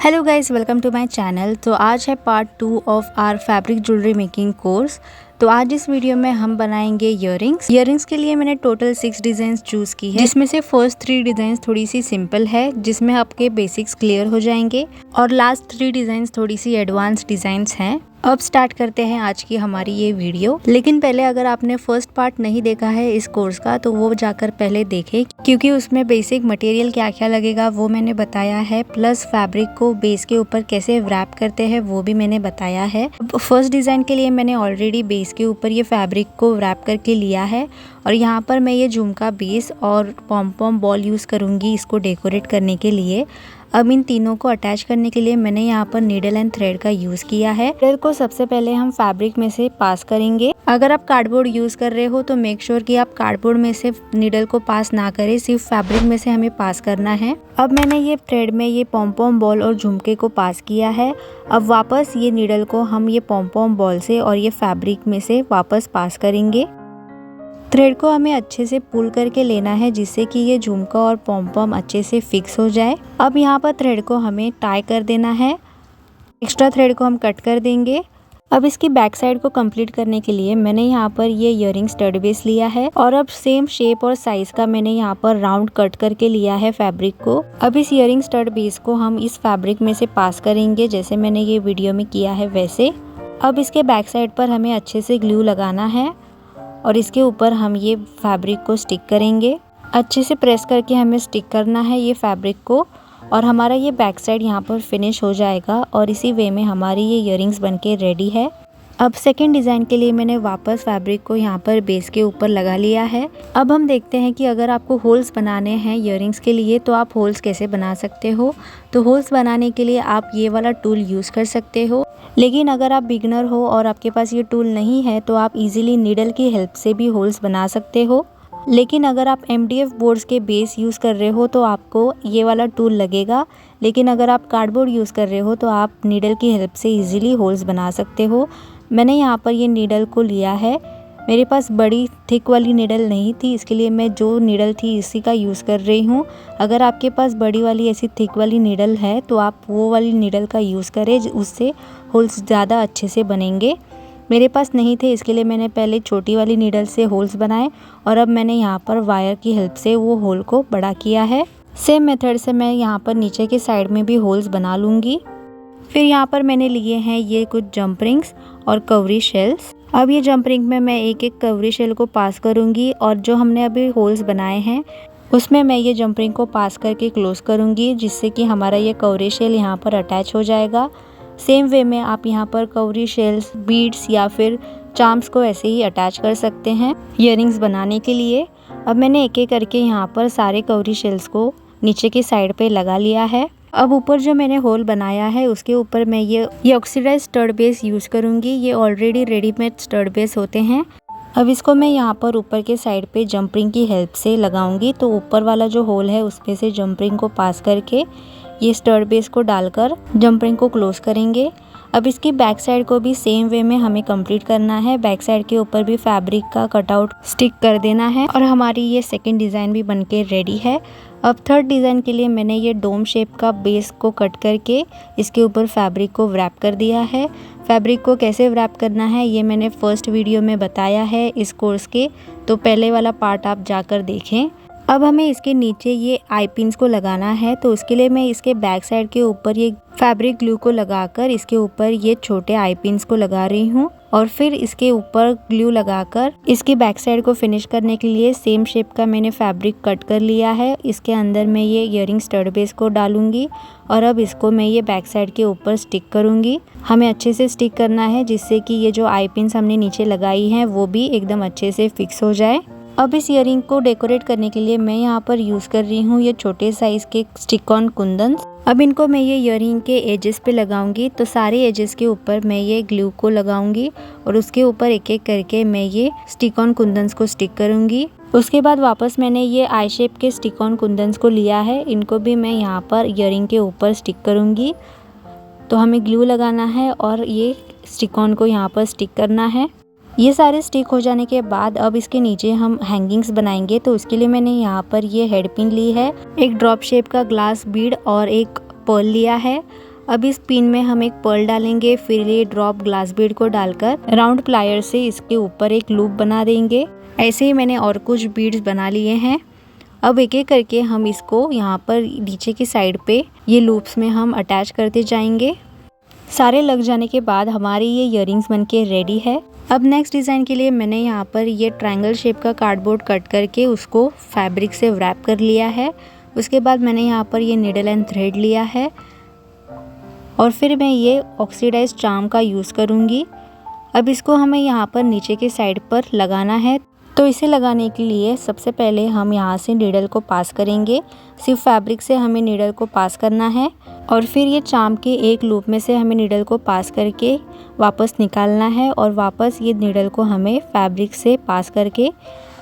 Hello guys, welcome to my channel. तो आज है part 2 of our fabric jewellery making course. तो आज इस वीडियो में हम बनाएंगे इयररिंग्स के लिए मैंने टोटल 6 डिज़ाइंस चूज़ की है, जिसमें से फर्स्ट 3 डिज़ाइंस थोड़ी सी सिंपल है, जिसमें आपके बेसिक्स क्लियर हो जाएंगे, और लास्ट 3 डिज़ाइंस थोड़ी सी एडवांस डिज़ाइंस हैं। अब स्टार्ट करते हैं आज की हमारी ये वीडियो। लेकिन पहले अगर आपने फर्स्ट पार्ट नहीं देखा है इस कोर्स का तो वो जाकर पहले देखें, क्योंकि उसमें बेसिक मटेरियल क्या क्या लगेगा वो मैंने बताया है, प्लस फैब्रिक को बेस के ऊपर कैसे रैप करते हैं वो भी मैंने बताया है। फर्स्ट डिज़ाइन के लिए मैंने ऑलरेडी बेस के ऊपर ये फैब्रिक को रैप करके लिया है, और यहाँ पर मैं ये झुमका बेस और पॉम पॉम बॉल यूज़ करूँगी इसको डेकोरेट करने के लिए। अब इन तीनों को अटैच करने के लिए मैंने यहाँ पर नीडल एंड थ्रेड का यूज़ किया है। नीडल को सबसे पहले हम फैब्रिक में से पास करेंगे। अगर आप कार्डबोर्ड यूज़ कर रहे हो तो मेक श्योर कि आप कार्डबोर्ड में से नीडल को पास ना करें, सिर्फ फैब्रिक में से हमें पास करना है। अब मैंने ये थ्रेड में ये पॉम पॉम बॉल और झुमके को पास किया है। अब वापस ये नीडल को हम ये पॉम पॉम बॉल से और ये फैब्रिक में से वापस पास करेंगे। थ्रेड को हमें अच्छे से पुल करके लेना है, जिससे कि ये झुमका और पॉम पॉम अच्छे से फिक्स हो जाए। अब यहाँ पर थ्रेड को हमें टाई कर देना है, एक्स्ट्रा थ्रेड को हम कट कर देंगे। अब इसकी बैक साइड को कंप्लीट करने के लिए मैंने यहाँ पर ये इयररिंग स्टड बेस लिया है, और अब सेम शेप और साइज का मैंने यहाँ पर राउंड कट करके लिया है फैब्रिक को। अब इस इयररिंग स्टड बेस को हम इस फैब्रिक में से पास करेंगे, जैसे मैंने ये वीडियो में किया है वैसे। अब इसके बैक साइड पर हमें अच्छे से ग्लू लगाना है, और इसके ऊपर हम ये फैब्रिक को स्टिक करेंगे। अच्छे से प्रेस करके हमें स्टिक करना है ये फैब्रिक को, और हमारा ये बैक साइड यहाँ पर फिनिश हो जाएगा, और इसी वे में हमारी ये इयररिंग्स बनके रेडी है। अब सेकंड डिज़ाइन के लिए मैंने वापस फैब्रिक को यहाँ पर बेस के ऊपर लगा लिया है। अब हम देखते हैं कि अगर आपको होल्स बनाने हैं इयररिंग्स के लिए तो आप होल्स कैसे बना सकते हो। तो होल्स बनाने के लिए आप ये वाला टूल यूज़ कर सकते हो, लेकिन अगर आप बिगनर हो और आपके पास ये टूल नहीं है तो आप इजीली नीडल की हेल्प से भी होल्स बना सकते हो। लेकिन अगर आप MDF बोर्ड्स के बेस यूज़ कर रहे हो तो आपको ये वाला टूल लगेगा, लेकिन अगर आप कार्डबोर्ड यूज़ कर रहे हो तो आप नीडल की हेल्प से इजीली होल्स बना सकते हो। मैंने यहाँ पर ये नीडल को लिया है, मेरे पास बड़ी थिक वाली नीडल नहीं थी, इसके लिए मैं जो नीडल थी इसी का यूज़ कर रही हूँ। अगर आपके पास बड़ी वाली ऐसी थिक वाली नीडल है तो आप वो वाली नीडल का यूज़ करें, उससे होल्स ज़्यादा अच्छे से बनेंगे। मेरे पास नहीं थे, इसके लिए मैंने पहले छोटी वाली नीडल से होल्स बनाए, और अब मैंने यहाँ पर वायर की हेल्प से वो होल को बड़ा किया है। सेम मेथड से मैं यहाँ पर नीचे के साइड में भी होल्स बना लूँगी। फिर यहाँ पर मैंने लिए हैं ये कुछ जंप रिंग्स और कवरी शेल्स। अब ये जंप रिंग में मैं एक एक कवरी शेल को पास करूँगी, और जो हमने अभी होल्स बनाए हैं उसमें मैं ये जंप रिंग को पास करके क्लोज करूँगी, जिससे कि हमारा ये कवरी शेल यहाँ पर अटैच हो जाएगा। सेम वे में आप यहाँ पर कवरी शेल्स, बीड्स या फिर चार्म्स को ऐसे ही अटैच कर सकते हैं इयररिंग्स बनाने के लिए। अब मैंने एक एक करके यहाँ पर सारे कवरी शेल्स को नीचे की साइड पे लगा लिया है। अब ऊपर जो मैंने होल बनाया है उसके ऊपर मैं ये ऑक्सीडाइज स्टड बेस यूज़ करूँगी। ये ऑलरेडी रेडीमेड स्टड बेस होते हैं। अब इसको मैं यहाँ पर ऊपर के साइड पे जंप रिंग की हेल्प से लगाऊंगी। तो ऊपर वाला जो होल है उसमें से जंप रिंग को पास करके ये स्टड बेस को डालकर जंप रिंग को क्लोज करेंगे। अब इसकी बैक साइड को भी सेम वे में हमें कंप्लीट करना है। बैक साइड के ऊपर भी फैब्रिक का कटआउट स्टिक कर देना है, और हमारी ये सेकंड डिज़ाइन भी बनके रेडी है। अब थर्ड डिज़ाइन के लिए मैंने ये डोम शेप का बेस को कट करके इसके ऊपर फैब्रिक को रैप कर दिया है। फैब्रिक को कैसे रैप करना है ये मैंने फर्स्ट वीडियो में बताया है इस कोर्स के, तो पहले वाला पार्ट आप जाकर देखें। अब हमें इसके नीचे ये आई पिन्स को लगाना है, तो उसके लिए मैं इसके बैक साइड के ऊपर ये फैब्रिक ग्लू को लगाकर इसके ऊपर ये छोटे आई पिन्स को लगा रही हूँ, और फिर इसके ऊपर ग्लू लगाकर इसकी बैक साइड को फिनिश करने के लिए सेम शेप का मैंने फैब्रिक कट कर लिया है। इसके अंदर मैं ये इयररिंग स्टड बेस को डालूंगी, और अब इसको मैं ये बैक साइड के ऊपर स्टिक करूंगी। हमें अच्छे से स्टिक करना है, जिससे कि ये जो आई पिन्स हमने नीचे लगाई हैं वो भी एकदम अच्छे से फिक्स हो जाए। अब इस इयररिंग को डेकोरेट करने के लिए मैं यहाँ पर यूज़ कर रही हूँ ये छोटे साइज़ के स्टिक ऑन कुंदन्स। अब इनको मैं ये इयररिंग के एजेस पे लगाऊंगी। तो सारे एजेस के ऊपर मैं ये ग्लू को लगाऊंगी, और उसके ऊपर एक एक करके मैं ये स्टिक ऑन कुंदन्स को स्टिक करूंगी। उसके बाद वापस मैंने ये आई शेप के स्टिक ऑन कुंदन्स को लिया है, इनको भी मैं यहाँ पर इयररिंग के ऊपर स्टिक करूँगी। तो हमें ग्लू लगाना है और ये स्टिक ऑन को यहाँ पर स्टिक करना है। ये सारे स्टिक हो जाने के बाद अब इसके नीचे हम हैंगिंग्स बनाएंगे। तो उसके लिए मैंने यहाँ पर ये हेड पिन ली है, एक ड्रॉप शेप का ग्लास बीड और एक पर्ल लिया है। अब इस पिन में हम एक पर्ल डालेंगे, फिर ये ड्रॉप ग्लास बीड को डालकर राउंड प्लायर से इसके ऊपर एक लूप बना देंगे। ऐसे ही मैंने और कुछ बीड्स बना लिए हैं। अब एक एक करके हम इसको यहाँ पर नीचे की साइड पे ये लूप्स में हम अटैच करते जाएंगे। सारे लग जाने के बाद हमारी ये इयररिंग्स बनके रेडी है। अब नेक्स्ट डिज़ाइन के लिए मैंने यहाँ पर ये ट्रायंगल शेप का कार्डबोर्ड कट करके उसको फैब्रिक से रैप कर लिया है। उसके बाद मैंने यहाँ पर ये नीडल एंड थ्रेड लिया है और फिर मैं ये ऑक्सीडाइज चार्म का यूज़ करूँगी। अब इसको हमें यहाँ पर नीचे के साइड पर लगाना है। तो इसे लगाने के लिए सबसे पहले हम यहाँ से नीडल को पास करेंगे। सिर्फ फैब्रिक से हमें नीडल को पास करना है और फिर ये चार्म के एक लूप में से हमें नीडल को पास करके वापस निकालना है और वापस ये नीडल को हमें फैब्रिक से पास करके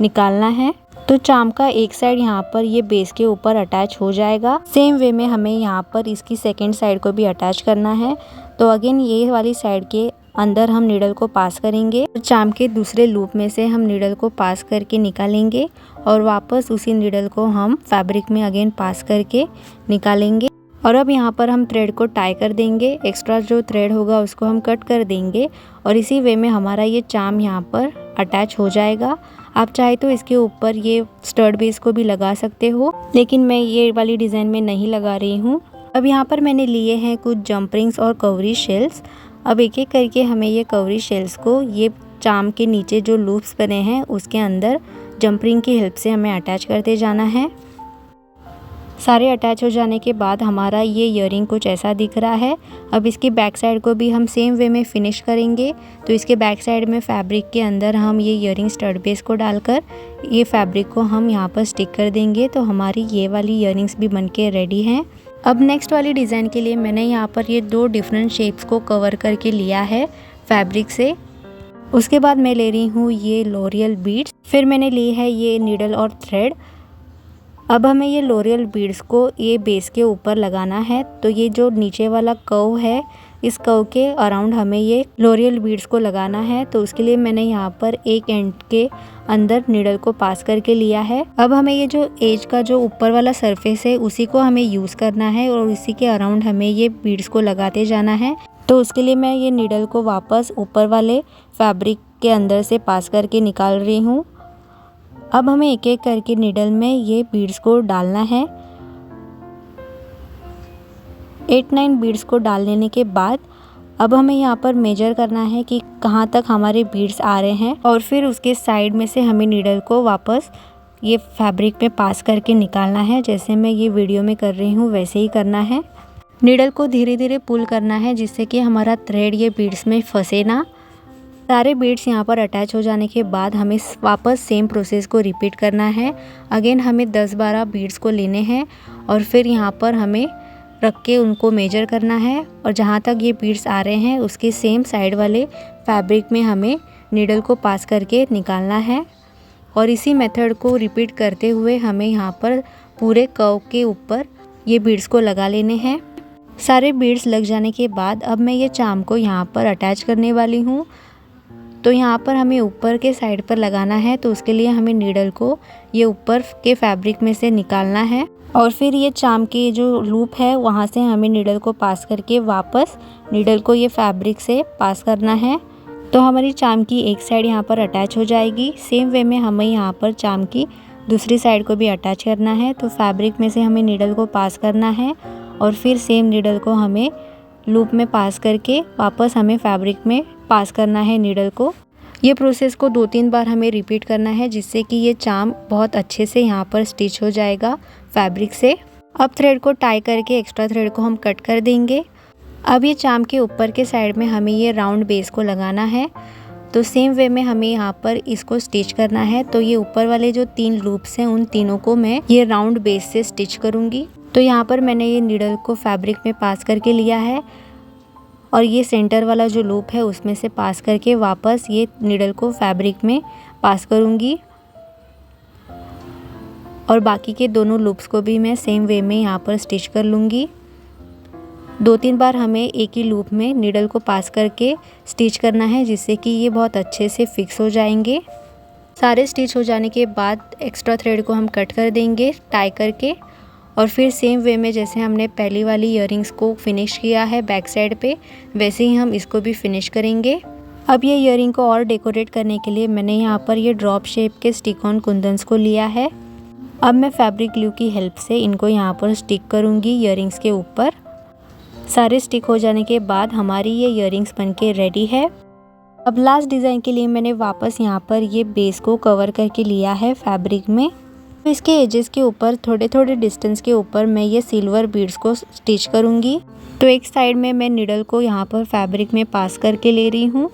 निकालना है। तो चार्म का एक साइड यहाँ पर ये बेस के ऊपर अटैच हो जाएगा। सेम वे में हमें यहाँ पर इसकी सेकेंड साइड को भी अटैच करना है। तो अगेन ये वाली साइड के अंदर हम नीडल को पास करेंगे, चार्म के दूसरे लूप में से हम नीडल को पास करके निकालेंगे और वापस उसी नीडल को हम फैब्रिक में अगेन पास करके निकालेंगे। और अब यहाँ पर हम थ्रेड को टाई कर देंगे। एक्स्ट्रा जो थ्रेड होगा उसको हम कट कर देंगे और इसी वे में हमारा ये चार्म यहाँ पर अटैच हो जाएगा। आप चाहे तो इसके ऊपर ये स्टड बेस को भी लगा सकते हो, लेकिन मैं ये वाली डिज़ाइन में नहीं लगा रही हूँ। अब यहाँ पर मैंने लिए हैं कुछ जंप रिंग्स और कवरी शेल्स। अब एक एक करके हमें ये कवरी शेल्स को ये चार्म के नीचे जो लूप्स बने हैं उसके अंदर जंप रिंग की हेल्प से हमें अटैच करते जाना है। सारे अटैच हो जाने के बाद हमारा ये इयररिंग कुछ ऐसा दिख रहा है। अब इसकी बैक साइड को भी हम सेम वे में फिनिश करेंगे। तो इसके बैक साइड में फैब्रिक के अंदर हम ये इयररिंग स्टड बेस को डालकर ये फैब्रिक को हम यहाँ पर स्टिक कर देंगे। तो हमारी ये वाली इयररिंग्स भी बनके रेडी हैं। अब नेक्स्ट वाली डिज़ाइन के लिए मैंने यहाँ पर ये दो डिफरेंट शेप्स को कवर करके लिया है फैब्रिक से। उसके बाद मैं ले रही हूँ ये लॉरियल बीड्स, फिर मैंने ली है ये नीडल और थ्रेड। अब हमें ये लॉरियल बीड्स को ये बेस के ऊपर लगाना है। तो ये जो नीचे वाला कर्व है, इस कर्व के अराउंड हमें ये लॉरियल बीड्स को लगाना है। तो उसके लिए मैंने यहाँ पर एक एंड के अंदर नीडल को पास करके लिया है। अब हमें ये जो एज का जो ऊपर वाला सरफेस है उसी को हमें यूज़ करना है और इसी के अराउंड हमें ये बीड्स को लगाते जाना है। तो उसके लिए मैं ये नीडल को वापस ऊपर वाले फैब्रिक के अंदर से पास करके निकाल रही हूँ। अब हमें एक एक करके नीडल में ये बीड्स को डालना है। 8-9 बीड्स को डाल लेने के बाद अब हमें यहाँ पर मेजर करना है कि कहाँ तक हमारे बीड्स आ रहे हैं और फिर उसके साइड में से हमें नीडल को वापस ये फैब्रिक में पास करके निकालना है। जैसे मैं ये वीडियो में कर रही हूँ वैसे ही करना है। नीडल को धीरे धीरे पुल करना है जिससे कि हमारा थ्रेड ये बीड्स में फंसे ना। सारे बीड्स यहाँ पर अटैच हो जाने के बाद हमें वापस सेम प्रोसेस को रिपीट करना है। अगेन हमें 10-12 बीड्स को लेने हैं और फिर यहाँ पर हमें रख के उनको मेजर करना है और जहाँ तक ये बीड्स आ रहे हैं उसके सेम साइड वाले फैब्रिक में हमें नीडल को पास करके निकालना है। और इसी मेथड को रिपीट करते हुए हमें यहाँ पर पूरे कर्व के ऊपर ये बीड्स को लगा लेने हैं। सारे बीड्स लग जाने के बाद अब मैं ये चार्म को यहाँ पर अटैच करने वाली हूँ। तो यहाँ पर हमें ऊपर के साइड पर लगाना है। तो उसके लिए हमें नीडल को ये ऊपर के फैब्रिक में से निकालना है और फिर ये चार्म की जो लूप है वहाँ से हमें नीडल को पास करके वापस नीडल को ये फैब्रिक से पास करना है। तो हमारी चार्म की एक साइड यहाँ पर अटैच हो जाएगी। सेम वे में हमें यहाँ पर चार्म की दूसरी साइड को भी अटैच करना है। तो फैब्रिक में से हमें नीडल को पास करना है और फिर सेम नीडल को हमें लूप में पास करके वापस हमें फैब्रिक में पास करना है नीडल को। ये प्रोसेस को 2-3 बार हमें रिपीट करना है जिससे कि ये चार्म बहुत अच्छे से यहाँ पर स्टिच हो जाएगा फैब्रिक से। अब थ्रेड को टाई करके एक्स्ट्रा थ्रेड को हम कट कर देंगे। अब ये चार्म के ऊपर के साइड में हमें ये राउंड बेस को लगाना है। तो सेम वे में हमें यहाँ पर इसको स्टिच करना है। तो ये ऊपर वाले जो 3 लूप्स हैं उन तीनों को मैं ये राउंड बेस से स्टिच करूँगी। तो यहाँ पर मैंने ये नीडल को फैब्रिक में पास करके लिया है और ये सेंटर वाला जो लूप है उसमें से पास करके वापस ये नीडल को फैब्रिक में पास करूँगी और बाकी के दोनों लूप्स को भी मैं सेम वे में यहाँ पर स्टिच कर लूँगी। 2-3 बार हमें एक ही लूप में नीडल को पास करके स्टिच करना है जिससे कि ये बहुत अच्छे से फिक्स हो जाएंगे। सारे स्टिच हो जाने के बाद एक्स्ट्रा थ्रेड को हम कट कर देंगे टाई करके और फिर सेम वे में जैसे हमने पहली वाली ईयरिंग्स को फिनिश किया है बैक साइड पे, वैसे ही हम इसको भी फिनिश करेंगे। अब ये ईयरिंग को और डेकोरेट करने के लिए मैंने यहाँ पर ये ड्रॉप शेप के स्टिक ऑन कुंदन्स को लिया है। अब मैं फैब्रिक ग्लू की हेल्प से इनको यहाँ पर स्टिक करूँगी ईयरिंग्स के ऊपर। सारे स्टिक हो जाने के बाद हमारी ये ईयरिंग्स बनके रेडी है। अब लास्ट डिज़ाइन के लिए मैंने वापस यहाँ पर ये बेस को कवर करके लिया है फैब्रिक में। तो इसके एजेस के ऊपर थोड़े थोड़े डिस्टेंस के ऊपर मैं ये सिल्वर बीड्स को स्टिच करूँगी। तो एक साइड में मैं निडल को यहाँ पर फैब्रिक में पास करके ले रही हूँ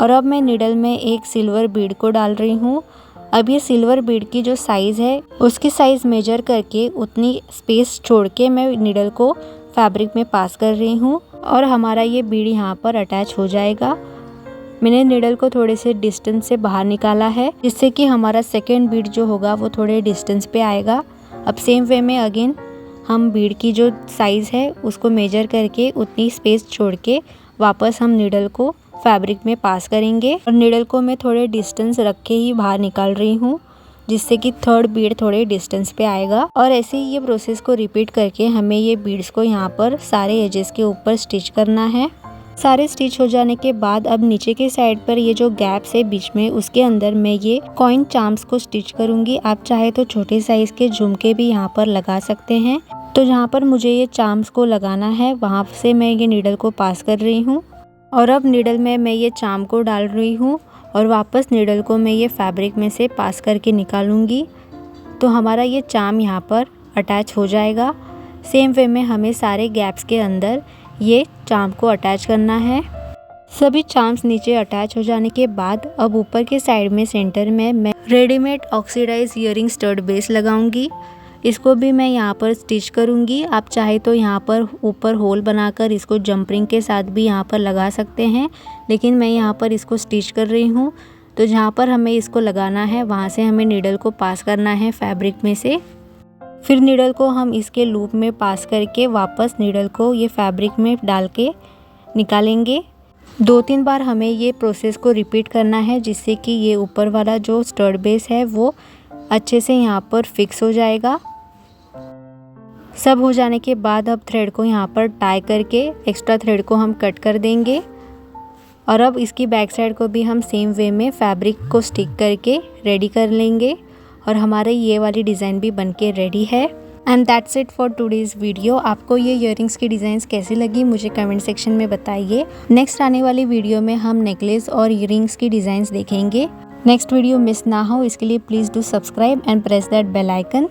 और अब मैं निडल में एक सिल्वर बीड को डाल रही हूँ। अब ये सिल्वर बीड की जो साइज़ है उसकी साइज़ मेजर करके उतनी स्पेस छोड़ के मैं निडल को फैब्रिक में पास कर रही हूँ और हमारा ये बीड यहाँ पर अटैच हो जाएगा। मैंने निडल को थोड़े से डिस्टेंस से बाहर निकाला है जिससे कि हमारा सेकेंड बीड जो होगा वो थोड़े डिस्टेंस पे आएगा। अब सेम वे में अगेन हम बीड की जो साइज़ है उसको मेजर करके उतनी स्पेस छोड़ के वापस हम निडल को फैब्रिक में पास करेंगे और निडल को मैं थोड़े डिस्टेंस रख के ही बाहर निकाल रही हूँ जिससे कि थर्ड बीड थोड़े डिस्टेंस पे आएगा। और ऐसे ही ये प्रोसेस को रिपीट करके हमें ये बीड्स को यहाँ पर सारे एजेस के ऊपर स्टिच करना है। सारे स्टिच हो जाने के बाद अब नीचे के साइड पर ये जो गैप्स है बीच में उसके अंदर मैं ये कॉइन चार्म्स को स्टिच करूँगी। आप चाहे तो छोटे साइज़ के झुमके भी यहाँ पर लगा सकते हैं। तो जहाँ पर मुझे ये चार्म्स को लगाना है वहाँ से मैं ये नीडल को पास कर रही हूँ और अब नीडल में मैं ये चार्म को डाल रही हूँ और वापस नीडल को मैं ये फैब्रिक में से पास करके निकालूंगी। तो हमारा ये चार्म यहाँ पर अटैच हो जाएगा। सेम वे में हमें सारे गैप्स के अंदर ये चार्म को अटैच करना है। सभी चार्म्स नीचे अटैच हो जाने के बाद अब ऊपर के साइड में सेंटर में मैं readymade oxidise earring stud base लगाऊंगी। इसको भी मैं यहाँ पर स्टिच करूँगी। आप चाहे तो यहाँ पर ऊपर होल बनाकर इसको जंपरिंग के साथ भी यहाँ पर लगा सकते हैं, लेकिन मैं यहाँ पर इसको स्टिच कर रही हूँ। तो जहाँ पर हमें इसको लगाना है वहाँ से हमें नीडल को पास करना है फैब्रिक में से। फिर नीडल को हम इसके लूप में पास करके वापस नीडल को ये फैब्रिक में डाल के निकालेंगे। 2-3 बार हमें ये प्रोसेस को रिपीट करना है जिससे कि ये ऊपर वाला जो स्टड बेस है वो अच्छे से यहाँ पर फिक्स हो जाएगा। सब हो जाने के बाद अब थ्रेड को यहाँ पर टाई करके एक्स्ट्रा थ्रेड को हम कट कर देंगे और अब इसकी बैक साइड को भी हम सेम वे में फैब्रिक को स्टिक करके रेडी कर लेंगे और हमारे ये वाली डिज़ाइन भी बनके रेडी है। And that's it for today's video. आपको ये ईयरिंग्स की डिज़ाइंस कैसी लगी मुझे कमेंट सेक्शन में बताइए। नेक्स्ट आने वाली वीडियो में हम नेकलेस और ईयरिंग्स की डिज़ाइंस देखेंगे। नेक्स्ट वीडियो मिस ना हो इसके लिए please do subscribe and press that bell icon.